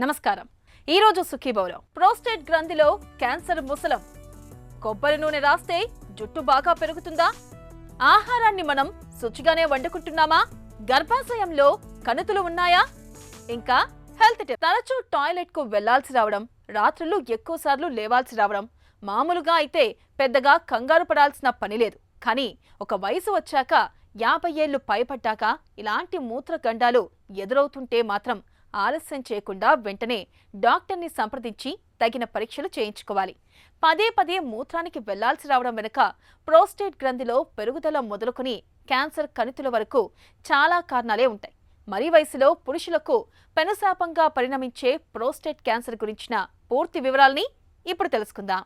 నమస్కారం. ఈరోజు సుఖీభవలో prostate గ్రంథిలో cancer ముసలం. కొబ్బరి నూనె రాస్తే జుట్టు బాగా పెరుగుతుందా? ఆహారాన్ని మనం శుచిగానే వండుకుంటున్నామా? గర్భాశయంలో కణుతులు ఉన్నాయా? ఇంకా హెల్త్ టిప్. తరచూ టాయిలెట్ కు వెళ్లాల్సి రావడం, రాత్రులు ఎక్కువసార్లు లేవాల్సి రావడం మామూలుగా అయితే పెద్దగా కంగారు పడాల్సిన పని లేదు. కానీ ఒక వయసు వచ్చాక 50 ఏళ్లు పైపడ్డాక ఇలాంటి మూత్రగండాలు ఎదురవుతుంటే మాత్రం ఆలస్యం చేయకుండా వెంటనే డాక్టర్ని సంప్రదించి తగిన పరీక్షలు చేయించుకోవాలి. పదే పదే మూత్రానికి వెళ్లాల్సి రావడం వెనుక ప్రోస్టేట్ గ్రంథిలో పెరుగుదల మొదలుకొని క్యాన్సర్ కణితుల వరకు చాలా కారణాలే ఉంటాయి. మరీ వయసులో పురుషులకు పెనుశాపంగా పరిణమించే ప్రోస్టేట్ క్యాన్సర్ గురించిన పూర్తి వివరాల్ని ఇప్పుడు తెలుసుకుందాం.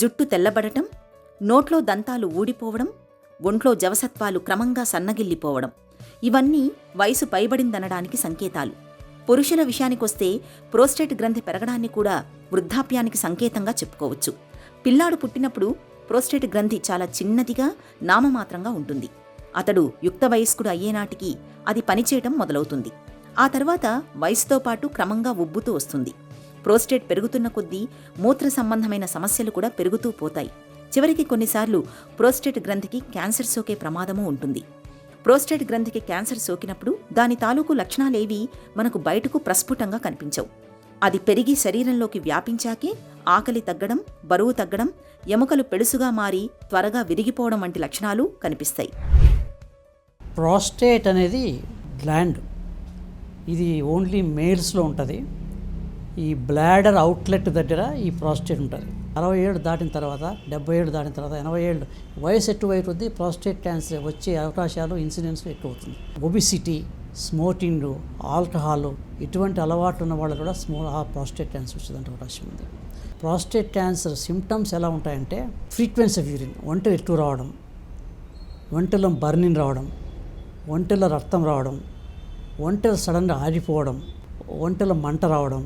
జుట్టు తెల్లబడటం, నోట్లో దంతాలు ఊడిపోవడం, ఒంట్లో జవసత్వాలు క్రమంగా సన్నగిల్లిపోవడం ఇవన్నీ వయసు పైబడిందనడానికి సంకేతాలు. పురుషుల విషయానికొస్తే ప్రోస్టేట్ గ్రంథి పెరగడాన్ని కూడా వృద్ధాప్యానికి సంకేతంగా చెప్పుకోవచ్చు. పిల్లాడు పుట్టినప్పుడు ప్రోస్టేట్ గ్రంథి చాలా చిన్నదిగా నామమాత్రంగా ఉంటుంది. అతడు యుక్త వయస్కుడు అయ్యేనాటికి అది పనిచేయటం మొదలవుతుంది. ఆ తర్వాత వయసుతో పాటు క్రమంగా ఉబ్బుతూ వస్తుంది. ప్రోస్టేట్ పెరుగుతున్న కొద్దీ మూత్ర సంబంధమైన సమస్యలు కూడా పెరుగుతూ పోతాయి. చివరికి కొన్నిసార్లు ప్రోస్టేట్ గ్రంథికి క్యాన్సర్ సోకే ప్రమాదమూ ఉంటుంది. ప్రోస్టేట్ గ్రంథికి క్యాన్సర్ సోకినప్పుడు దాని తాలూకు లక్షణాలేవీ మనకు బయటకు ప్రస్ఫుటంగా కనిపించవు. అది పెరిగి శరీరంలోకి వ్యాపించాకే ఆకలి తగ్గడం, బరువు తగ్గడం, ఎముకలు పెడుసుగా మారి త్వరగా విరిగిపోవడం వంటి లక్షణాలు కనిపిస్తాయి. ప్రోస్టేట్ అనేది గ్లాండ్. ఇది ఓన్లీ మేల్స్లో ఉంటుంది. ఈ బ్లాడర్ అవుట్లెట్ దగ్గర ఈ ప్రోస్టేట్ ఉంటుంది. 60 ఏళ్ళు దాటిన తర్వాత, 70 ఏళ్ళు దాటిన తర్వాత, 80 ఏళ్ళు వయసు ఎక్కువైపోద్ది ప్రోస్టేట్ క్యాన్సర్ వచ్చే అవకాశాలు, ఇన్సిడెన్స్ ఎక్కువ అవుతుంది. ఒబిసిటీ, స్మోకింగ్, ఆల్కహాల్ ఇటువంటి అలవాట్లు ఉన్న వాళ్ళు కూడా ప్రోస్టేట్ క్యాన్సర్ వచ్చేదంటే అవకాశం ఉంది. ప్రోస్టేట్ క్యాన్సర్ సిమ్టమ్స్ ఎలా ఉంటాయంటే ఫ్రీక్వెన్సీ ఆఫ్ యూరిన్, ఒంటెలు ఎక్కువ రావడం, ఒంటెలో బర్నింగ్ రావడం, ఒంటెలో రక్తం రావడం, ఒంటెలు సడన్గా ఆగిపోవడం, ఒంటెలో మంట రావడం,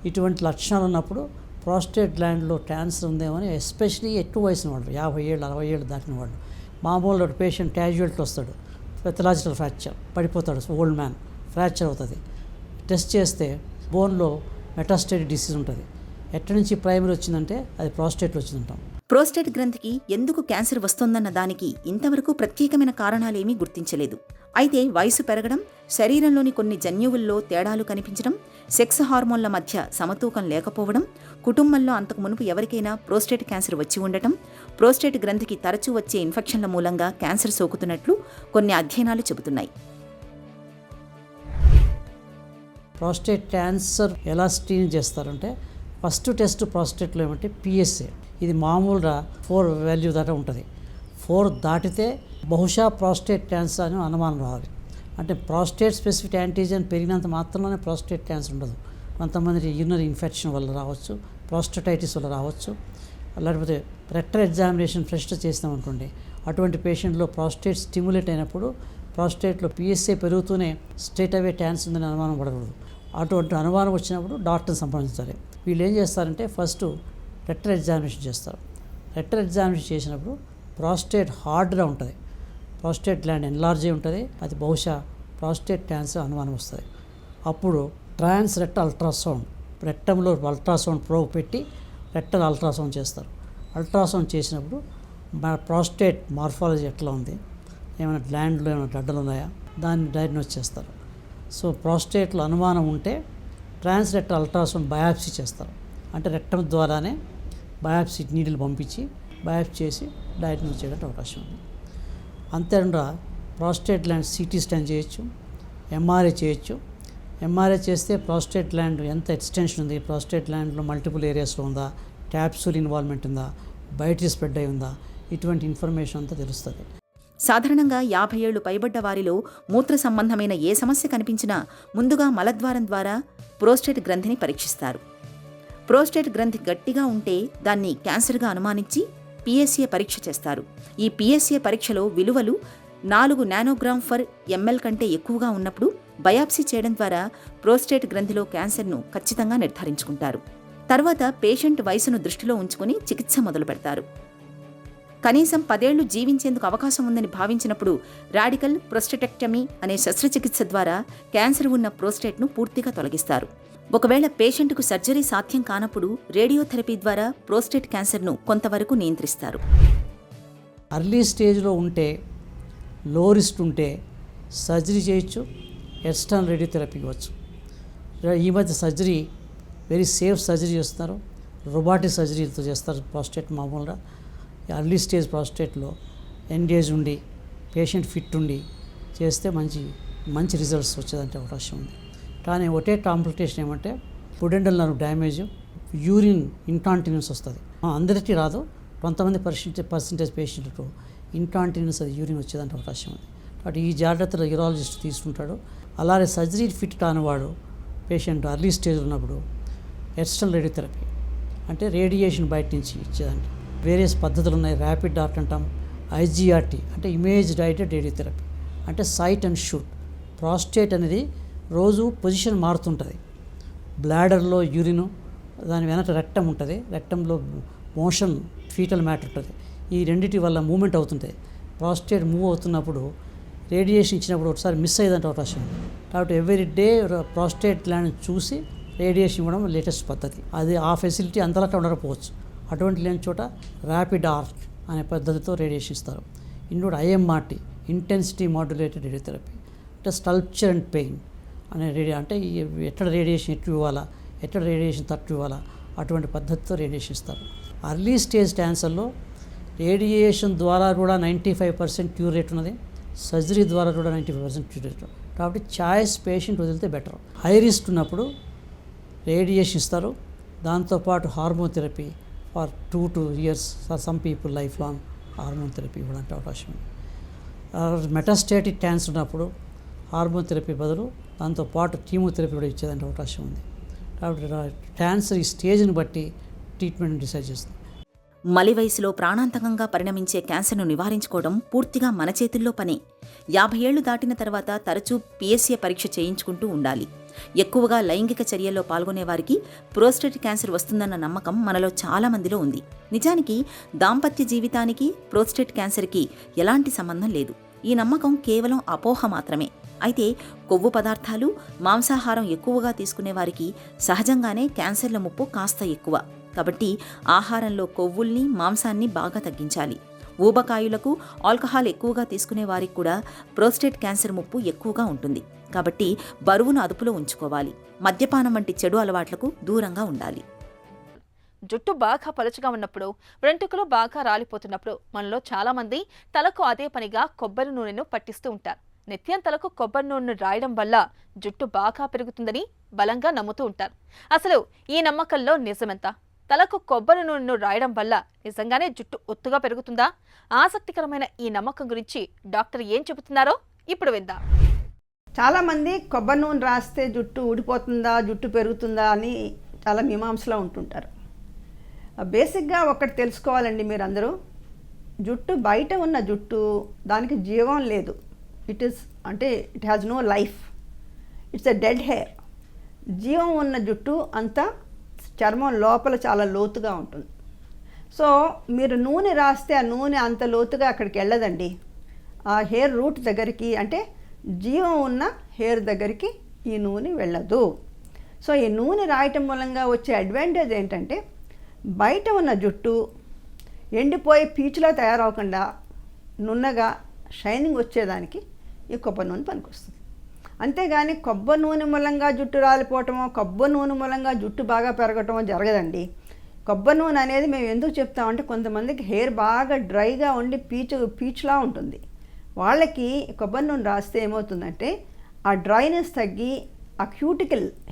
ఇటువంటి లక్షణాలు ఉన్నప్పుడు ప్రోస్టేట్ గ్లాండ్లో క్యాన్సర్ ఉందేమో అని ఎస్పెషలీ ఎక్కువ వయసున వాళ్ళు, 50 ఏళ్ళు 60 ఏళ్ళు దాటిన వాళ్ళు. మామూలు పేషెంట్ క్యాజువల్టీ వస్తాడు, పెథలాజికల్ ఫ్రాక్చర్ పడిపోతాడు, ఓల్డ్ మ్యాన్ ఫ్రాక్చర్ అవుతుంది. టెస్ట్ చేస్తే బోన్లో మెటాస్టేటిక్ డిసీజ్ ఉంటుంది. ఎక్కడి నుంచి ప్రైమరీ వచ్చిందంటే అది ప్రోస్టేట్లో వచ్చిందంటాం. ప్రోస్టేట్ గ్రంథికి ఎందుకు క్యాన్సర్ వస్తోందన్న దానికి ఇంతవరకు ప్రత్యేకమైన కారణాలేమీ గుర్తించలేదు. అయితే వయసు పెరగడం, శరీరంలోని కొన్ని జన్యువుల్లో తేడాలు కనిపించడం, సెక్స్ హార్మోన్ల మధ్య సమతూకం లేకపోవడం, కుటుంబంలో అంతకు మునుపు ఎవరికైనా ప్రోస్టేట్ క్యాన్సర్ వచ్చి ఉండటం, ప్రోస్టేట్ గ్రంథికి తరచూ వచ్చే ఇన్ఫెక్షన్ల మూలంగా క్యాన్సర్ సోకుతున్నట్లు కొన్ని అధ్యయనాలు చెబుతున్నాయి. ప్రోస్టేట్ క్యాన్సర్ ఎలా స్క్రీన్ చేస్తారంటే ఫస్ట్ టెస్ట్ ప్రోస్టేట్లో ఏమంటే పిఎస్ఏ. ఇది మామూలుగా 4 వాల్యూ దాకా ఉంటుంది. 4 దాటితే బహుశా ప్రోస్టేట్ క్యాన్సర్ అని అనుమానం రావాలి. అంటే ప్రోస్టేట్ స్పెసిఫిక్ యాంటీజెన్ పెరిగినంత మాత్రంలోనే ప్రోస్టేట్ క్యాన్సర్ ఉండదు. కొంతమందికి యూరినరీ ఇన్ఫెక్షన్ వల్ల రావచ్చు, ప్రోస్టేటైటిస్ వల్ల రావచ్చు, లేకపోతే రెక్టల్ ఎగ్జామినేషన్ ఫ్రెష్ చేస్తాం అనుకోండి, అటువంటి పేషెంట్లో ప్రోస్టేట్ స్టిమ్యులేట్ అయినప్పుడు ప్రోస్టేట్లో పిఎస్ఏ పెరుగుతూనే స్ట్రేట్ అవే క్యాన్సర్ ఉందని అనుమానం పడకూడదు. అటువంటి అనుమానం వచ్చినప్పుడు డాక్టర్ని సంప్రదించాలి. వీళ్ళు ఏం చేస్తారంటే ఫస్ట్ రెక్టల్ ఎగ్జామినేషన్ చేస్తారు. రెక్టల్ ఎగ్జామినేషన్ చేసినప్పుడు ప్రోస్టేట్ హార్డ్గా ఉంటుంది, ప్రోస్టేట్ గ్లాండ్ ఎన్లార్జ్ అయి ఉంటుంది, అది బహుశా ప్రోస్టేట్ క్యాన్సర్ అనుమానం వస్తుంది. అప్పుడు ట్రాన్స్ రెక్టల్ అల్ట్రాసౌండ్, రెక్టంలో అల్ట్రాసౌండ్ ప్రోబ్ పెట్టి రెక్టల్ అల్ట్రాసౌండ్ చేస్తారు. అల్ట్రాసౌండ్ చేసినప్పుడు మన ప్రోస్టేట్ మార్ఫాలజీ ఎట్లా ఉంది, ఏమైనా గ్లాండ్లో ఏమైనా గడ్డలు ఉన్నాయా, దాన్ని డయాగ్నోస్ చేస్తారు. సో ప్రోస్టేట్లో అనుమానం ఉంటే ట్రాన్స్ రెక్టల్ అల్ట్రాసౌండ్ బయాప్సీ చేస్తారు. అంటే రెక్టం ద్వారానే బయాప్సీ నీడిల్ పంపించి బయాప్సీ చేసి డయాగ్నోస్ చేయడానికి అవకాశం ఉంది. అంతేకాకుండా ప్రోస్టేట్ గ్లాండ్ సిటీ స్కాన్ చేయొచ్చు, ఎంఆర్ఐ చేయొచ్చు. ఎంఆర్ఐ చేస్తే ప్రోస్టేట్ గ్లాండ్ ఎంత ఎక్స్టెన్షన్ ఉంది, ప్రోస్టేట్ గ్లాండ్లో మల్టిపుల్ ఏరియాస్లో ఉందా, క్యాప్సూల్ ఇన్వాల్వ్మెంట్ ఉందా, బయట స్ప్రెడ్ అయి ఉందా, ఇటువంటి ఇన్ఫర్మేషన్ అంతా తెలుస్తుంది. సాధారణంగా 50 ఏళ్లు పైబడ్డ వారిలో మూత్ర సంబంధమైన ఏ సమస్య కనిపించినా ముందుగా మలద్వారం ద్వారా ప్రోస్టేట్ గ్రంథిని పరీక్షిస్తారు. ప్రోస్టేట్ గ్రంథి గట్టిగా ఉంటే దాన్ని క్యాన్సర్గా అనుమానించి పిఎస్ఏ పరీక్ష చేస్తారు. ఈ పిఎస్ఏ పరీక్షలో విలువలు 4 నానోగ్రామ్/ml కంటే ఎక్కువగా ఉన్నప్పుడు బయాప్సీ చేయడం ద్వారా ప్రోస్టేట్ గ్రంథిలో క్యాన్సర్ను ఖచ్చితంగా నిర్ధారించుకుంటారు. తర్వాత పేషెంట్ వయసును దృష్టిలో ఉంచుకుని చికిత్స మొదలు పెడతారు. కనీసం 10 ఏళ్లు జీవించేందుకు అవకాశం ఉందని భావించినప్పుడు రాడికల్ ప్రోస్టెటెక్టమీ అనే శస్త్రచికిత్స ద్వారా క్యాన్సర్ ఉన్న ప్రోస్టేట్ను పూర్తిగా తొలగిస్తారు. ఒకవేళ పేషెంట్కు సర్జరీ సాధ్యం కానప్పుడు రేడియోథెరపీ ద్వారా ప్రోస్టేట్ క్యాన్సర్ను కొంతవరకు నియంత్రిస్తారు. అర్లీ స్టేజ్లో ఉంటే, లో రిస్క్ ఉంటే సర్జరీ చేయొచ్చు, ఎక్స్టర్నల్ రేడియోథెరపీ ఇవ్వచ్చు. ఈ మధ్య సర్జరీ వెరీ సేఫ్ సర్జరీ చేస్తున్నారు, రోబాటిక్ సర్జరీతో చేస్తారు ప్రోస్టేట్. మామూలుగా అర్లీ స్టేజ్ ప్రోస్టేట్లో ఎంగేజ్ ఉండి పేషెంట్ ఫిట్ ఉండి చేస్తే మంచి రిజల్ట్స్ వచ్చేదంటే అవకాశం ఉంది. కానీ ఒకటే కాంప్లికేషన్ ఏమంటే ఫుడెండల్ నర్వ్ డ్యామేజ్, యూరిన్ ఇంకాంటినెన్స్ వస్తుంది. అందరికీ రాదు, కొంతమంది పర్సెంటేజ్ పేషెంట్లకు ఇంకాంటినెన్స్ అది యూరిన్ వచ్చేదంటే అవకాశం ఉంది. కాబట్టి ఈ జాగ్రత్తలు యూరాలజిస్ట్ తీసుకుంటాడు. అలాగే సర్జరీ ఫిట్ కానివాడు పేషెంట్ అర్లీ స్టేజ్ ఉన్నప్పుడు ఎక్స్టర్నల్ రేడియోథెరపీ అంటే రేడియేషన్ బయట నుంచి ఇచ్చేదంటే వేరియస్ పద్ధతులు ఉన్నాయి. ర్యాపిడ్ డాట్ అంటాం, ఐజీఆర్టీ అంటే ఇమేజ్ గైడెడ్ రేడియోథెరపీ అంటే సైట్ అండ్ షూట్. ప్రాస్టేట్ అనేది రోజు పొజిషన్ మారుతుంటుంది. బ్లాడర్లో యూరిన్, దాని వెనక రెక్టం ఉంటుంది, రెక్టంలో మోషన్ ఫీటల్ మ్యాటర్ ఉంటుంది. ఈ రెండింటి వల్ల మూమెంట్ అవుతుంటాయి. ప్రాస్టేట్ మూవ్ అవుతున్నప్పుడు రేడియేషన్ ఇచ్చినప్పుడు ఒకసారి మిస్ అయ్యేదంటే అవకాశం ఉంది. కాబట్టి ఎవ్రీ డే ప్రాస్టేట్ గ్లాండ్ చూసి రేడియేషన్ ఇవ్వడం లేటెస్ట్ పద్ధతి. అది ఆ ఫెసిలిటీ అంతలా ఉండకపోవచ్చు. అటువంటి లేని చోట ర్యాపిడ్ ఆర్ట్ అనే పద్ధతితో రేడియేషన్ ఇస్తారు. ఇంకోటి ఐఎంఆర్టీ ఇంటెన్సిటీ మాడ్యులేటెడ్ రేడియోథెరపీ అంటే స్కల్ప్చర్ అండ్ పెయిన్ అనే అంటే ఎక్కడ రేడియేషన్ ఎక్కువ ఇవ్వాలా, ఎక్కడ రేడియేషన్ తక్కువ ఇవ్వాలా అటువంటి పద్ధతితో రేడియేషన్ ఇస్తారు. అర్లీ స్టేజ్ క్యాన్సర్లో రేడియేషన్ ద్వారా కూడా 95% క్యూర్ రేట్ ఉన్నది, సర్జరీ ద్వారా కూడా 95% క్యూర్ రేట్. కాబట్టి చాయిస్ పేషెంట్ వదిలితే బెటర్. హై రిస్క్ ఉన్నప్పుడు రేడియేషన్ ఇస్తారు, దాంతోపాటు hormone therapy for 2 to 2 years for some people life long hormone therapy ఇవ్వడానికి అవకాశం ఉంది. మెటాస్టాటిక్ క్యాన్సర్ ఉన్నప్పుడు హార్మోన్ థెరపీ బదులు దాంతోపాటు కీమోథెరపీ కూడా ఇచ్చేదానికి అవకాశం ఉంది. కాబట్టి క్యాన్సర్ ఈ స్టేజ్ని బట్టి ట్రీట్మెంట్ డిసైడ్ చేస్తుంది. మలి వయసులో ప్రాణాంతకంగా పరిణమించే క్యాన్సర్ను నివారించుకోవడం పూర్తిగా మన చేతుల్లో పనే. 50 ఏళ్లు దాటిన తర్వాత తరచూ PSA పరీక్ష చేయించుకుంటూ ఉండాలి. ఎక్కువగా లైంగిక చర్యల్లో పాల్గొనే వారికి ప్రోస్టేట్ క్యాన్సర్ వస్తుందన్న నమ్మకం మనలో చాలా మందిలో ఉంది. నిజానికి దాంపత్య జీవితానికి ప్రోస్టేట్ క్యాన్సర్కి ఎలాంటి సంబంధం లేదు. ఈ నమ్మకం కేవలం అపోహ మాత్రమే. అయితే కొవ్వు పదార్థాలు, మాంసాహారం ఎక్కువగా తీసుకునే వారికి సహజంగానే క్యాన్సర్ల ముప్పు కాస్త ఎక్కువ. కాబట్టి ఆహారంలో కొవ్వుల్ని, మాంసాన్ని బాగా తగ్గించాలి. ఊబకాయులకు, ఆల్కహాల్ ఎక్కువగా తీసుకునే వారికి కూడా ప్రోస్టేట్ క్యాన్సర్ ముప్పు ఎక్కువగా ఉంటుంది. కాబట్టి బరువును అదుపులో ఉంచుకోవాలి. మద్యపానం వంటి చెడు అలవాట్లకు దూరంగా ఉండాలి. జుట్టు బాగా పలుచగా ఉన్నప్పుడు, వెంట్రుకలు బాగా రాలిపోతున్నప్పుడు మనలో చాలా మంది తలకు అదే పనిగా కొబ్బరి నూనెను పట్టిస్తూ ఉంటారు. నిత్యం తలకు కొబ్బరి నూనెను రాయడం వల్ల జుట్టు బాగా పెరుగుతుందని బలంగా నమ్ముతూ ఉంటారు. అసలు ఈ నమ్మకంలో నిజమెంత? తలకు కొబ్బరి నూనెను రాయడం వల్ల నిజంగానే జుట్టు ఒత్తుగా పెరుగుతుందా? ఆసక్తికరమైన ఈ నమ్మకం గురించి డాక్టర్ ఏం చెబుతున్నారో ఇప్పుడు విందాం. చాలామంది కొబ్బరి నూనె రాస్తే జుట్టు ఊడిపోతుందా, జుట్టు పెరుగుతుందా అని చాలా మీమాంసలో ఉంటుంటారు. బేసిక్గా ఒకటి తెలుసుకోవాలండి మీరందరూ, జుట్టు బయట ఉన్న జుట్టు దానికి జీవం లేదు. It has no life, it's a dead hair. జీవం ఉన్న జుట్టు అంతా చర్మం లోపల చాలా లోతుగా ఉంటుంది. సో మీరు నూనె రాస్తే ఆ నూనె అంత లోతుగా అక్కడికి వెళ్ళదండి. ఆ హెయిర్ రూట్ దగ్గరికి, అంటే జీవం ఉన్న హెయిర్ దగ్గరికి ఈ నూనె వెళ్ళదు. సో ఈ నూనె రాయటం మూలంగా వచ్చే అడ్వాంటేజ్ ఏంటంటే బయట ఉన్న జుట్టు ఎండిపోయి పీచులా తయారవకుండా నున్నగా షైనింగ్ వచ్చేదానికి ఈ కొబ్బరి నూనె పనికొస్తుంది. అంతేగాని కొబ్బరి నూనె మూలంగా జుట్టు రాలిపోవటమో, కొబ్బరి నూనె మూలంగా జుట్టు బాగా పెరగటమో జరగదండి. కొబ్బరి నూనె అనేది మేము ఎందుకు చెప్తామంటే కొంతమందికి హెయిర్ బాగా డ్రైగా ఉండి పీచులా ఉంటుంది. వాళ్ళకి కొబ్బరి నూనె రాస్తే ఏమవుతుందంటే ఆ డ్రైనెస్ తగ్గి ఆ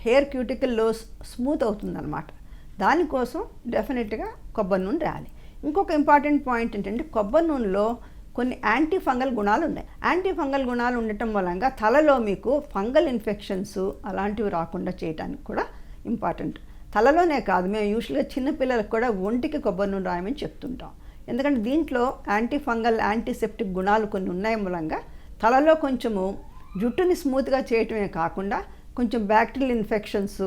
హెయిర్ క్యూటికల్లో స్మూత్ అవుతుందన్నమాట. దానికోసం డెఫినెట్గా కొబ్బరి నూనె రాయాలి. ఇంకొక ఇంపార్టెంట్ పాయింట్ ఏంటంటే కొబ్బరి నూనెలో కొన్ని యాంటీ ఫంగల్ గుణాలు ఉన్నాయి. యాంటీ ఫంగల్ గుణాలు ఉండటం మూలంగా తలలో మీకు ఫంగల్ ఇన్ఫెక్షన్స్ అలాంటివి రాకుండా చేయడానికి కూడా ఇంపార్టెంట్. తలలోనే కాదు, మేము యూజువల్గా చిన్నపిల్లలకు కూడా ఒంటికి కొబ్బరి నూనె రాయమని చెప్తుంటాం. ఎందుకంటే దీంట్లో యాంటీ ఫంగల్, యాంటీసెప్టిక్ గుణాలు కొన్ని ఉన్నాయి మూలంగా తలలో కొంచెము జుట్టుని స్మూత్గా చేయటమే కాకుండా కొంచెం బ్యాక్టీరియల్ ఇన్ఫెక్షన్స్,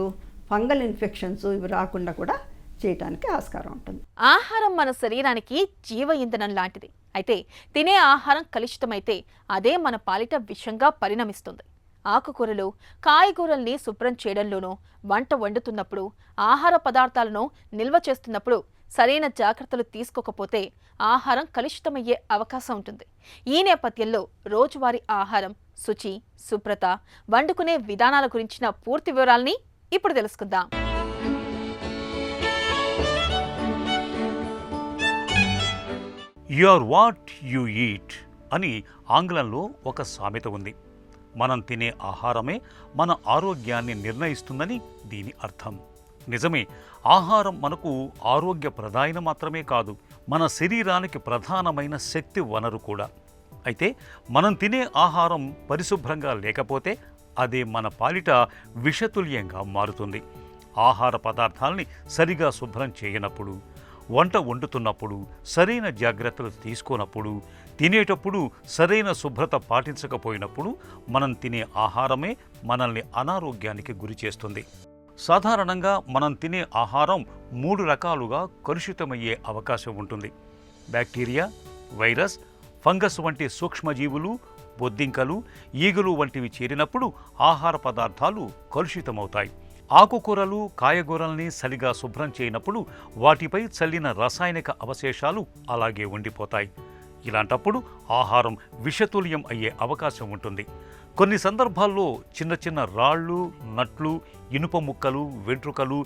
ఫంగల్ ఇన్ఫెక్షన్స్ ఇవి రాకుండా కూడా చేయటానికి ఆస్కారం ఉంటుంది. ఆహారం మన శరీరానికి జీవ ఇంధనం లాంటిది. అయితే తినే ఆహారం కలుషితమైతే అదే మన పాలిట విషంగా పరిణమిస్తుంది. ఆకుకూరలు, కాయగూరల్ని శుభ్రం చేయడంలోనూ, వంట వండుతున్నప్పుడు, ఆహార పదార్థాలను నిల్వ చేస్తున్నప్పుడు సరైన జాగ్రత్తలు తీసుకోకపోతే ఆహారం కలుషితమయ్యే అవకాశం ఉంటుంది. ఈ నేపథ్యంలో రోజువారీ ఆహారం, శుచి, శుభ్రత, వండుకునే విధానాల గురించిన పూర్తి వివరాల్ని ఇప్పుడు తెలుసుకుందాం. You are what you eat అని ఆంగ్లంలో ఒక సామెత ఉంది. మనం తినే ఆహారమే మన ఆరోగ్యాన్ని నిర్ణయిస్తుందని దీని అర్థం. నిజమే, ఆహారం మనకు ఆరోగ్య ప్రదాయన మాత్రమే కాదు, మన శరీరానికి ప్రధానమైన శక్తి వనరు కూడా. అయితే మనం తినే ఆహారం పరిశుభ్రంగా లేకపోతే అదే మన పాలిట విషతుల్యంగా మారుతుంది. ఆహార పదార్థాలని సరిగా శుభ్రం చేయనప్పుడు, వంట వండుతున్నప్పుడు సరైన జాగ్రత్తలు తీసుకోనప్పుడు, తినేటప్పుడు సరైన శుభ్రత పాటించకపోయినప్పుడు మనం తినే ఆహారమే మనల్ని అనారోగ్యానికి గురి చేస్తుంది. సాధారణంగా మనం తినే ఆహారం 3 రకాలుగా కలుషితమయ్యే అవకాశం ఉంటుంది. బ్యాక్టీరియా, వైరస్, ఫంగస్ వంటి సూక్ష్మజీవులు, బొద్దింకలు, ఈగలు వంటివి చేరినప్పుడు ఆహార పదార్థాలు కలుషితమవుతాయి. ఆకుకూరలు, కాయగూరల్ని సరిగా శుభ్రం చేయనప్పుడు వాటిపై చల్లిన రసాయనిక అవశేషాలు అలాగే ఉండిపోతాయి. ఇలాంటప్పుడు ఆహారం విషతుల్యం అయ్యే అవకాశం ఉంటుంది. కొన్ని సందర్భాల్లో చిన్న చిన్న రాళ్ళు, నట్లు, ఇనుప ముక్కలు, వెంట్రుకలు,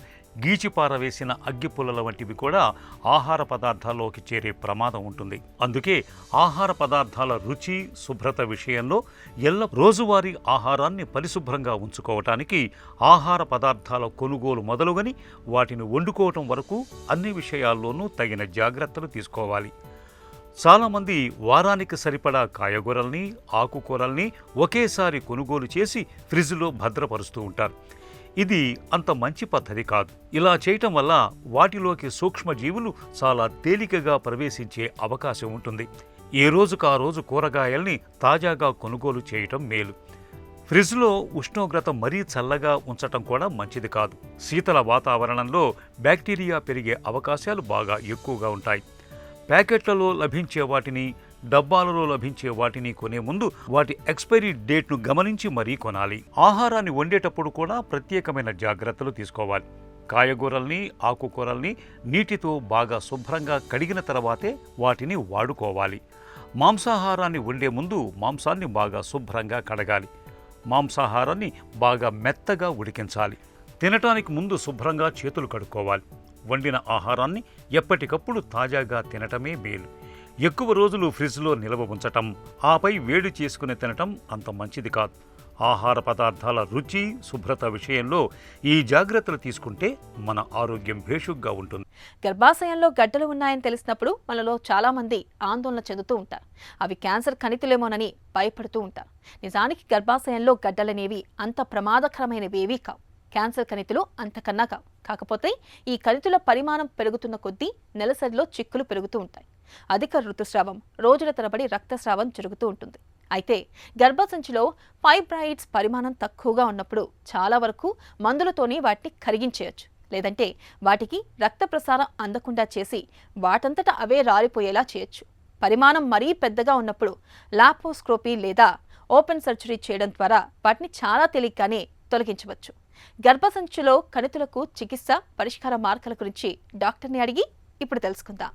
గీచిపారవేసిన అగ్గిపుల్లల వంటివి కూడా ఆహార పదార్థాల్లోకి చేరే ప్రమాదం ఉంటుంది. అందుకే ఆహార పదార్థాల రుచి, శుభ్రత విషయంలో రోజువారీ ఆహారాన్ని పరిశుభ్రంగా ఉంచుకోవటానికి ఆహార పదార్థాల కొనుగోలు మొదలుగని వాటిని వండుకోవటం వరకు అన్ని విషయాల్లోనూ తగిన జాగ్రత్తలు తీసుకోవాలి. చాలామంది వారానికి సరిపడా కాయగూరల్ని, ఆకుకూరల్ని ఒకేసారి కొనుగోలు చేసి ఫ్రిడ్జ్లో భద్రపరుస్తూ ఉంటారు. ఇది అంత మంచి పద్ధతి కాదు. ఇలా చేయటం వల్ల వాటిలోకి సూక్ష్మజీవులు చాలా తేలికగా ప్రవేశించే అవకాశం ఉంటుంది. ఏ రోజుకు ఆ రోజు కూరగాయల్ని తాజాగా కొనుగోలు చేయటం మేలు. ఫ్రిడ్జ్లో ఉష్ణోగ్రత మరీ చల్లగా ఉంచటం కూడా మంచిది కాదు. శీతల వాతావరణంలో బ్యాక్టీరియా పెరిగే అవకాశాలు బాగా ఎక్కువగా ఉంటాయి. ప్యాకెట్లలో లభించే వాటిని, డబ్బాలలో లభించే వాటిని కొనే ముందు వాటి ఎక్స్పైరీ డేట్ను గమనించి మరీ కొనాలి. ఆహారాన్ని వండేటప్పుడు కూడా ప్రత్యేకమైన జాగ్రత్తలు తీసుకోవాలి. కాయగూరల్ని, ఆకుకూరల్ని నీటితో బాగా శుభ్రంగా కడిగిన తర్వాతే వాటిని వాడుకోవాలి. మాంసాహారాన్ని వండే ముందు మాంసాన్ని బాగా శుభ్రంగా కడగాలి. మాంసాహారాన్ని బాగా మెత్తగా ఉడికించాలి. తినటానికి ముందు శుభ్రంగా చేతులు కడుక్కోవాలి. వండిన ఆహారాన్ని ఎప్పటికప్పుడు తాజాగా తినటమే మేలు. ఎక్కువ రోజులు ఫ్రిడ్జ్లో నిల్వ ఉంచటం, ఆపై వేడి చేసుకుని తినటం అంత మంచిది కాదు. ఆహార పదార్థాల రుచి, శుభ్రత విషయంలో ఈ జాగ్రత్తలు తీసుకుంటే మన ఆరోగ్యం భేషుగ్గా ఉంటుంది. గర్భాశయంలో గడ్డలు ఉన్నాయని తెలిసినప్పుడు మనలో చాలా మంది ఆందోళన చెందుతూ ఉంటారు. అవి క్యాన్సర్ కణితులేమోనని భయపడుతూ ఉంటారు. నిజానికి గర్భాశయంలో గడ్డలనేవి అంత ప్రమాదకరమైనవేవీ కావు. క్యాన్సర్ కణితులు అంతకన్నా కావు. కాకపోతే ఈ కణితుల పరిమాణం పెరుగుతున్న కొద్దీ నెలసరిలో చిక్కులు పెరుగుతూ ఉంటాయి. అధిక ఋతుస్రావం, రోజుల తరబడి రక్తస్రావం జరుగుతూ ఉంటుంది. అయితే గర్భసంచిలో ఫైబ్రాయిడ్స్ పరిమాణం తక్కువగా ఉన్నప్పుడు చాలా వరకు మందులతోనే వాటిని కరిగించేయచ్చు. లేదంటే వాటికి రక్త ప్రసారం అందకుండా చేసి వాటంతట అవే రాలిపోయేలా చేయొచ్చు. పరిమాణం మరీ పెద్దగా ఉన్నప్పుడు లాప్రోస్కోపీ లేదా ఓపెన్ సర్జరీ చేయడం ద్వారా వాటిని చాలా తేలిగ్గానే తొలగించవచ్చు. గర్భసంచిలో కణితులకు చికిత్స, పరిష్కార మార్గాల గురించి డాక్టర్ని అడిగి ఇప్పుడు తెలుసుకుందాం.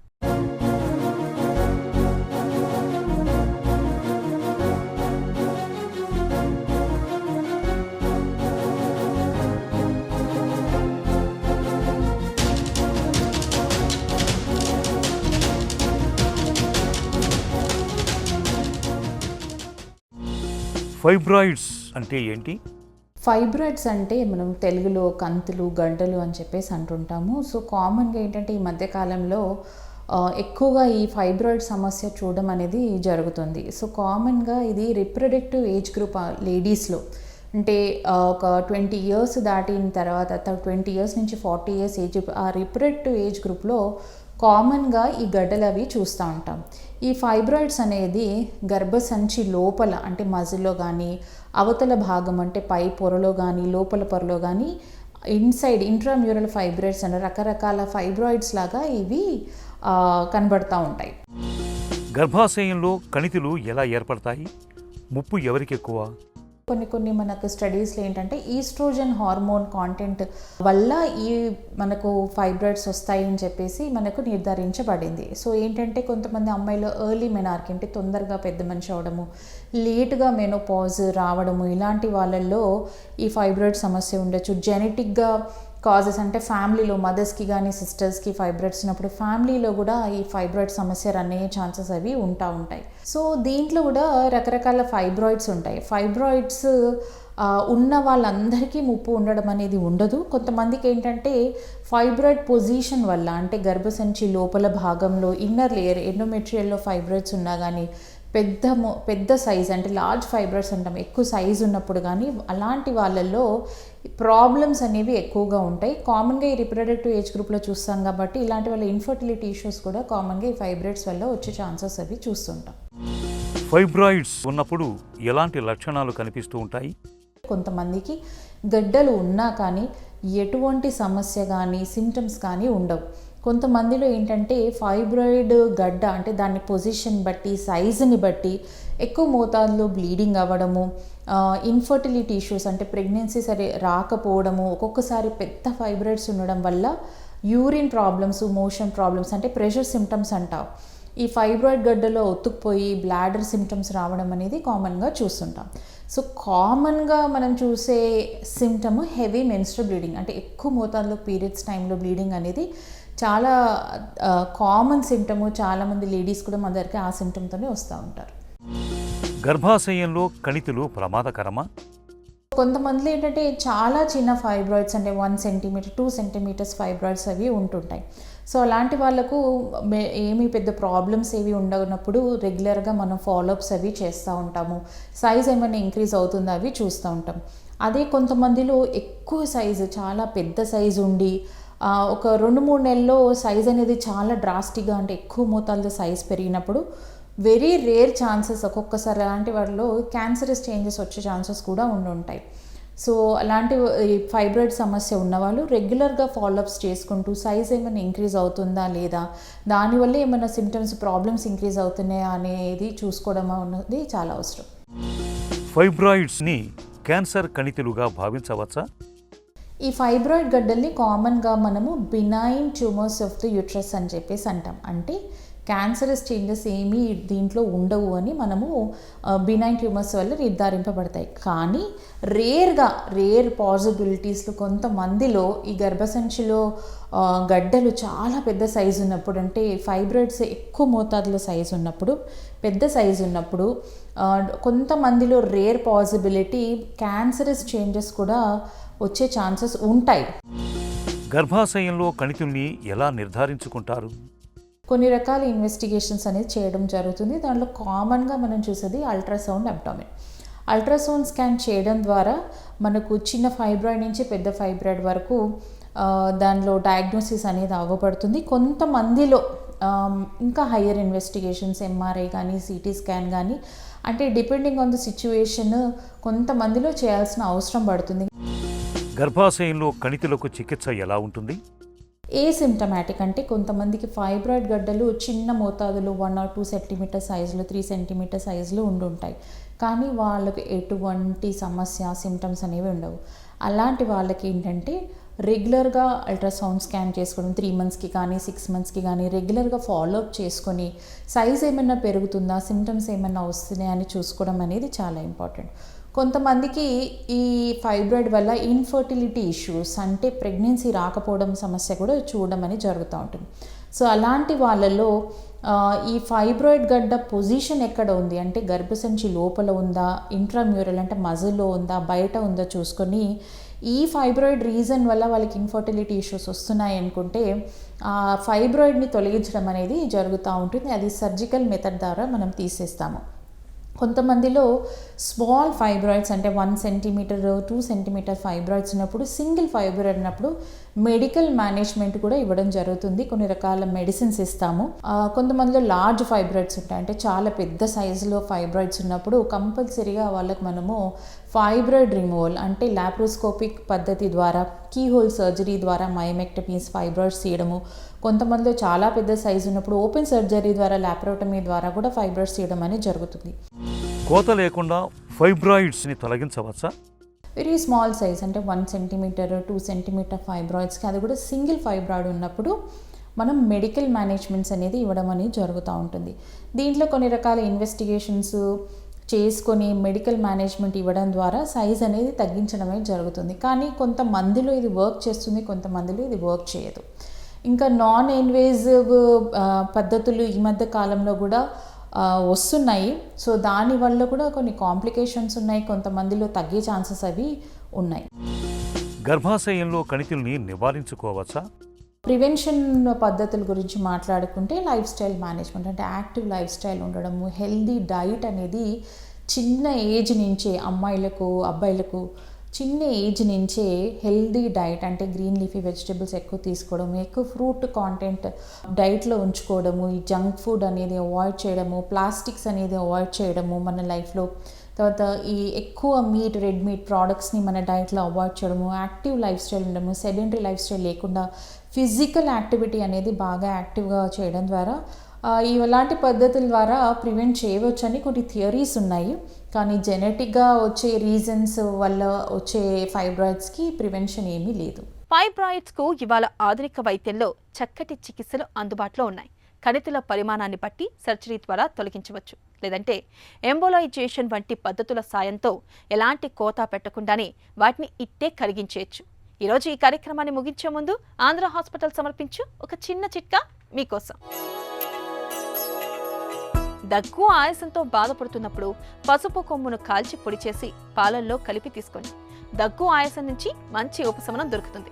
ఫైబ్రాయిడ్స్ అంటే ఏంటి? ఫైబ్రాయిడ్స్ అంటే మనం తెలుగులో కంతులు, గడ్డలు అని చెప్పేసి అంటుంటాము. సో కామన్గా ఏంటంటే ఈ మధ్యకాలంలో ఎక్కువగా ఈ ఫైబ్రాయిడ్ సమస్య చూడడం అనేది జరుగుతుంది. సో కామన్గా ఇది రిప్రొడక్టివ్ ఏజ్ గ్రూప్ లేడీస్లో, అంటే ఒక 20 ఇయర్స్ దాటిన తర్వాత 20 ఇయర్స్ నుంచి 40 ఇయర్స్ ఏజ్, ఆ రిప్రొడక్టివ్ ఏజ్ గ్రూప్లో కామన్గా ఈ గడ్డలు అవి చూస్తూ ఉంటాం. ఈ ఫైబ్రాయిడ్స్ అనేది గర్భసంచి లోపల అంటే మజిల్లో కానీ, అవతల భాగం అంటే పై పొరలో కానీ, లోపల పొరలో కానీ ఇన్సైడ్ ఇంట్రామ్యూరల్ ఫైబ్రాయిడ్స్ అనే రకరకాల ఫైబ్రాయిడ్స్ లాగా ఇవి కనబడుతూ ఉంటాయి. గర్భాశయంలో కణితులు ఎలా ఏర్పడతాయి? ముప్పు ఎవరికి ఎక్కువ? కొన్ని మనకు స్టడీస్లో ఏంటంటే ఈస్ట్రోజన్ హార్మోన్ కాంటెంట్ వల్ల ఈ మనకు ఫైబ్రాయిడ్స్ వస్తాయి అని చెప్పేసి మనకు నిర్ధారించబడింది. సో ఏంటంటే కొంతమంది అమ్మాయిలు ఎర్లీ మెనార్కి అంటే తొందరగా పెద్ద మనిషి అవడము, లేట్గా మెనోపాజ్ రావడము, ఇలాంటి వాళ్ళల్లో ఈ ఫైబ్రాయిడ్ సమస్య ఉండొచ్చు. జెనెటిక్గా కాజెస్ అంటే ఫ్యామిలీలో మదర్స్కి కానీ సిస్టర్స్కి ఫైబ్రాయిడ్స్ ఉన్నప్పుడు ఫ్యామిలీలో కూడా ఈ ఫైబ్రాయిడ్ సమస్య రన్ అయ్యే ఛాన్సెస్ అవి ఉంటాయి. సో దీంట్లో కూడా రకరకాల ఫైబ్రాయిడ్స్ ఉంటాయి. ఫైబ్రాయిడ్స్ ఉన్న వాళ్ళందరికీ ముప్పు ఉండడం అనేది ఉండదు. కొంతమందికి ఏంటంటే ఫైబ్రాయిడ్ పొజిషన్ వల్ల అంటే గర్భసంచి లోపల భాగంలో ఇన్నర్ లేయర్ ఎండోమెట్రియల్లో ఫైబ్రాయిడ్స్ ఉన్నా కానీ పెద్ద సైజ్ అంటే లార్జ్ ఫైబ్రాయిడ్స్ అంటాం, ఎక్కువ సైజు ఉన్నప్పుడు కానీ అలాంటి వాళ్ళల్లో ప్రాబ్లమ్స్ అనేవి ఎక్కువగా ఉంటాయి. కామన్గా ఈ రిప్రొడక్టివ్ ఏజ్ గ్రూప్లో చూస్తాం కాబట్టి ఇలాంటి వాళ్ళ ఇన్ఫర్టిలిటీ ఇష్యూస్ కూడా కామన్గా ఈ ఫైబ్రాయిడ్స్ వల్ల వచ్చే ఛాన్సెస్ అవి చూస్తుంటాం. ఫైబ్రాయిడ్స్ ఉన్నప్పుడు ఎలాంటి లక్షణాలు కనిపిస్తూ ఉంటాయి? కొంతమందికి గడ్డలు ఉన్నా కానీ ఎటువంటి సమస్య కానీ సిమ్టమ్స్ కానీ ఉండవు. కొంతమందిలో ఏంటంటే ఫైబ్రాయిడ్ గడ్డ అంటే దాని పొజిషన్ బట్టి సైజుని బట్టి ఎక్కువ మోతాదులో బ్లీడింగ్ అవ్వడము, ఇన్ఫర్టిలిటీ ఇష్యూస్ అంటే ప్రెగ్నెన్సీ సరే రాకపోవడము, ఒక్కొక్కసారి పెద్ద ఫైబ్రాయిడ్స్ ఉండడం వల్ల యూరిన్ ప్రాబ్లమ్స్, మోషన్ ప్రాబ్లమ్స్ అంటే ప్రెషర్ సిమ్టమ్స్ అంటాం. ఈ ఫైబ్రాయిడ్ గడ్డలో ఒత్తుకుపోయి బ్లాడర్ సిమ్టమ్స్ రావడం అనేది కామన్గా చూస్తుంటాం. సో కామన్గా మనం చూసే సిమ్టమ్ హెవీ మెన్స్ట్రల్ బ్లీడింగ్ అంటే ఎక్కువ మోతాదులో పీరియడ్స్ టైంలో బ్లీడింగ్ అనేది చాలా కామన్ సిమ్టము. చాలామంది లేడీస్ కూడా మన దగ్గరికి ఆ సిమ్టమ్తోనే వస్తూ ఉంటారు. గర్భాశయంలో కణితులు ప్రమాదకరమా? కొంతమందిలో ఏంటంటే చాలా చిన్న ఫైబ్రాయిడ్స్ అంటే 1 సెంటీమీటర్ 2 సెంటీమీటర్స్ ఫైబ్రాయిడ్స్ అవి ఉంటుంటాయి. సో అలాంటి వాళ్ళకు ఏమీ పెద్ద ప్రాబ్లమ్స్ ఏవి ఉండనప్పుడు రెగ్యులర్గా మనం ఫాలోఅప్స్ అవి చేస్తూ ఉంటాము. సైజ్ ఏమైనా ఇంక్రీజ్ అవుతుందో అవి చూస్తూ ఉంటాం. అదే కొంతమందిలో ఎక్కువ సైజు చాలా పెద్ద సైజు ఉండి ఒక 2-3 నెలల్లో సైజ్ అనేది చాలా డ్రాస్టిక్గా అంటే ఎక్కువ మోతాదులో సైజ్ పెరిగినప్పుడు వెరీ రేర్ ఛాన్సెస్ ఒక్కొక్కసారి అలాంటి వాటిలో క్యాన్సరస్ చేంజెస్ వచ్చే ఛాన్సెస్ కూడా ఉంటాయి. సో అలాంటి ఫైబ్రాయిడ్ సమస్య ఉన్నవాళ్ళు రెగ్యులర్గా ఫాలోఅప్స్ చేసుకుంటూ సైజ్ ఏమైనా ఇంక్రీజ్ అవుతుందా లేదా, దానివల్ల ఏమైనా సిమ్టమ్స్ ప్రాబ్లమ్స్ ఇంక్రీజ్ అవుతున్నాయా అనేది చూసుకోవడం అన్నది చాలా అవసరం. ఫైబ్రాయిడ్స్ని క్యాన్సర్ కణితులుగా భావించవచ్చా? ఈ ఫైబ్రాయిడ్ గడ్డల్ని కామన్గా మనము benign tumours of the uterus అని చెప్పేసి అంటాం. అంటే క్యాన్సరస్ చేంజెస్ ఏమీ దీంట్లో ఉండవు అని మనము బినైన్ ట్యూమర్స్ వల్ల నిర్ధారింపబడతాయి. కానీ రేర్ పాసిబిలిటీస్లో కొంతమందిలో ఈ గర్భసంచిలో గడ్డలు చాలా పెద్ద సైజు ఉన్నప్పుడు అంటే ఫైబ్రాయిడ్స్ ఎక్కువ మోతాదులో సైజు ఉన్నప్పుడు పెద్ద సైజు ఉన్నప్పుడు కొంతమందిలో రేర్ పాసిబిలిటీ క్యాన్సరస్ చేంజెస్ కూడా వచ్చే ఛాన్సెస్ ఉంటాయి. గర్భాశయంలో కణితుల్ని ఎలా నిర్ధారించుకుంటారు? కొన్ని రకాల ఇన్వెస్టిగేషన్స్ అనేది చేయడం జరుగుతుంది. దాంట్లో కామన్గా మనం చూసేది అల్ట్రాసౌండ్ అబ్డామిన్. అల్ట్రాసౌండ్ స్కాన్ చేయడం ద్వారా మనకు చిన్న ఫైబ్రాయిడ్ నుంచి పెద్ద ఫైబ్రాయిడ్ వరకు దానిలో డయాగ్నోసిస్ అనేది అవ్వబడుతుంది. కొంతమందిలో ఇంకా హయ్యర్ ఇన్వెస్టిగేషన్స్ ఎంఆర్ఐ కానీ సిటీ స్కాన్ కానీ అంటే డిపెండింగ్ ఆన్ ద సిచ్యువేషన్ కొంతమందిలో చేయాల్సిన అవసరం పడుతుంది. గర్భాశయంలో కణితులకు చికిత్స ఎలా ఉంటుంది? ఏసిమ్టమాటిక్ అంటే కొంతమందికి ఫైబ్రాయిడ్ గడ్డలు చిన్న మోతాదులో 1 or 2 సెంటీమీటర్ సైజులో 3 సెంటీమీటర్ సైజులో ఉండుంటాయి. కానీ వాళ్ళకి ఎటువంటి సమస్య సిమ్టమ్స్ అనేవి ఉండవు. అలాంటి వాళ్ళకి ఏంటంటే రెగ్యులర్గా అల్ట్రాసౌండ్ స్కాన్ చేసుకోవడం 3 మంత్స్కి కానీ 6 మంత్స్కి కానీ రెగ్యులర్గా ఫాలోఅప్ చేసుకొని సైజ్ ఏమైనా పెరుగుతుందా, సిమ్టమ్స్ ఏమైనా వస్తున్నాయా అని చూసుకోవడం అనేది చాలా ఇంపార్టెంట్. కొంతమందికి ఈ ఫైబ్రాయిడ్ వల్ల ఇన్ఫర్టిలిటీ ఇష్యూస్ అంటే ప్రెగ్నెన్సీ రాకపోవడం సమస్య కూడా చూడడం అనేది జరుగుతూ ఉంటుంది. సో అలాంటి వాళ్ళలో ఈ ఫైబ్రాయిడ్ గడ్డ పొజిషన్ ఎక్కడ ఉంది అంటే గర్భసంచి లోపల ఉందా, ఇంట్రామ్యూరల్ అంటే మజిల్లో ఉందా, బయట ఉందా చూసుకొని ఈ ఫైబ్రాయిడ్ రీజన్ వల్ల వాళ్ళకి ఇన్ఫర్టిలిటీ ఇష్యూస్ వస్తున్నాయి అనుకుంటే ఆ ఫైబ్రాయిడ్ని తొలగించడం అనేది జరుగుతూ ఉంటుంది. అది సర్జికల్ మెథడ్ ద్వారా మనం తీసేస్తాము. కొంతమందిలో స్మాల్ ఫైబ్రాయిడ్స్ అంటే 1 సెంటీమీటర్ 2 సెంటీమీటర్ ఫైబ్రాయిడ్స్ ఉన్నప్పుడు, సింగిల్ ఫైబ్రాయిడ్ ఉన్నప్పుడు మెడికల్ మేనేజ్మెంట్ కూడా ఇవ్వడం జరుగుతుంది. కొన్ని రకాల మెడిసిన్స్ ఇస్తాము. కొంతమందిలో లార్జ్ ఫైబ్రాయిడ్స్ ఉంటాయి, అంటే చాలా పెద్ద సైజులో ఫైబ్రాయిడ్స్ ఉన్నప్పుడు కంపల్సరీగా వాళ్ళకి మనము ఫైబ్రాయిడ్ రిమూవల్ అంటే లాప్రోస్కోపిక్ పద్ధతి ద్వారా, కీహోల్ సర్జరీ ద్వారా మయోమెక్టమీస్ ఫైబ్రాయిడ్స్ తీయడము, కొంతమందిలో చాలా పెద్ద సైజు ఉన్నప్పుడు ఓపెన్ సర్జరీ ద్వారా లాప్రోటమీ ద్వారా కూడా ఫైబ్రాయిడ్స్ తీయడం అనేది జరుగుతుంది. కోత లేకుండా ఫైబ్రాయిడ్స్ని తొలగించవచ్చా? వెరీ స్మాల్ సైజ్ అంటే 1 సెంటీమీటర్ 2 సెంటీమీటర్ ఫైబ్రాయిడ్స్కి, అది కూడా సింగిల్ ఫైబ్రాయిడ్ ఉన్నప్పుడు మనం మెడికల్ మేనేజ్మెంట్స్ అనేది ఇవ్వడం అనేది జరుగుతూ ఉంటుంది. దీంట్లో కొన్ని రకాల ఇన్వెస్టిగేషన్స్ చేసుకొని మెడికల్ మేనేజ్మెంట్ ఇవ్వడం ద్వారా సైజ్ అనేది తగ్గించడం అనేది జరుగుతుంది. కానీ కొంతమందిలో ఇది వర్క్ చేస్తుంది, కొంతమందిలో ఇది వర్క్ చేయదు. ఇంకా నాన్ ఇన్వేజివ్ పద్ధతులు ఈ మధ్య కాలంలో కూడా వస్తున్నాయి. సో దానివల్ల కూడా కొన్ని కాంప్లికేషన్స్ ఉన్నాయి, కొంతమందిలో తగ్గే ఛాన్సెస్ అవి ఉన్నాయి. గర్భాశయంలో కణితుల్ని నివారించుకోవచ్చా? ప్రివెన్షన్ పద్ధతుల గురించి మాట్లాడుకుంటే లైఫ్ స్టైల్ మేనేజ్మెంట్ అంటే యాక్టివ్ లైఫ్ స్టైల్ ఉండడము, హెల్దీ డైట్ అనేది చిన్న ఏజ్ నుంచే అమ్మాయిలకు అబ్బాయిలకు చిన్న ఏజ్ నుంచే హెల్దీ డైట్ అంటే గ్రీన్ లీఫీ వెజిటబుల్స్ ఎక్కువ తీసుకోవడము, ఎక్కువ ఫ్రూట్ కాంటెంట్ డైట్లో ఉంచుకోవడము, ఈ జంక్ ఫుడ్ అనేది అవాయిడ్ చేయడము, ప్లాస్టిక్స్ అనేది అవాయిడ్ చేయడము మన లైఫ్లో, తర్వాత ఈ ఎక్కువ మీట్ రెడ్ మీట్ ప్రోడక్ట్స్ని మన డైట్లో అవాయిడ్ చేయడము, యాక్టివ్ లైఫ్ స్టైల్ ఉండడము, సెడెంటరీ లైఫ్ స్టైల్ లేకుండా ఫిజికల్ యాక్టివిటీ అనేది బాగా యాక్టివ్గా చేయడం ద్వారా ఇలాంటి పద్ధతుల ద్వారా ప్రివెంట్ చేయవచ్చని కొన్ని థియరీస్ ఉన్నాయి. కానీ జెనెటిక్గా వచ్చే రీజన్స్ వల్ల వచ్చే ఫైబ్రాయిడ్స్కి ప్రివెన్షన్ ఏమీ లేదు. ఫైబ్రాయిడ్స్కు ఇవాళ ఆధునిక వైద్యంలో చక్కటి చికిత్సలు అందుబాటులో ఉన్నాయి. కణితుల పరిమాణాన్ని బట్టి సర్జరీ ద్వారా తొలగించవచ్చు, లేదంటే ఎంబోలైజేషన్ వంటి పద్ధతుల సాయంతో ఎలాంటి కోత పెట్టకుండానే వాటిని ఇట్టే కరిగించేయచ్చు. ఈరోజు ఈ కార్యక్రమాన్ని ముగించే ముందు ఆంధ్ర హాస్పిటల్ సమర్పించు ఒక చిన్న చిట్కా మీకోసం. దగ్గు ఆయాసంతో బాధపడుతున్నప్పుడు పసుపు కొమ్మును కాల్చి పొడి చేసి పాలల్లో కలిపి తీసుకోండి. దగ్గు ఆయాసం నుంచి మంచి ఉపశమనం దొరుకుతుంది.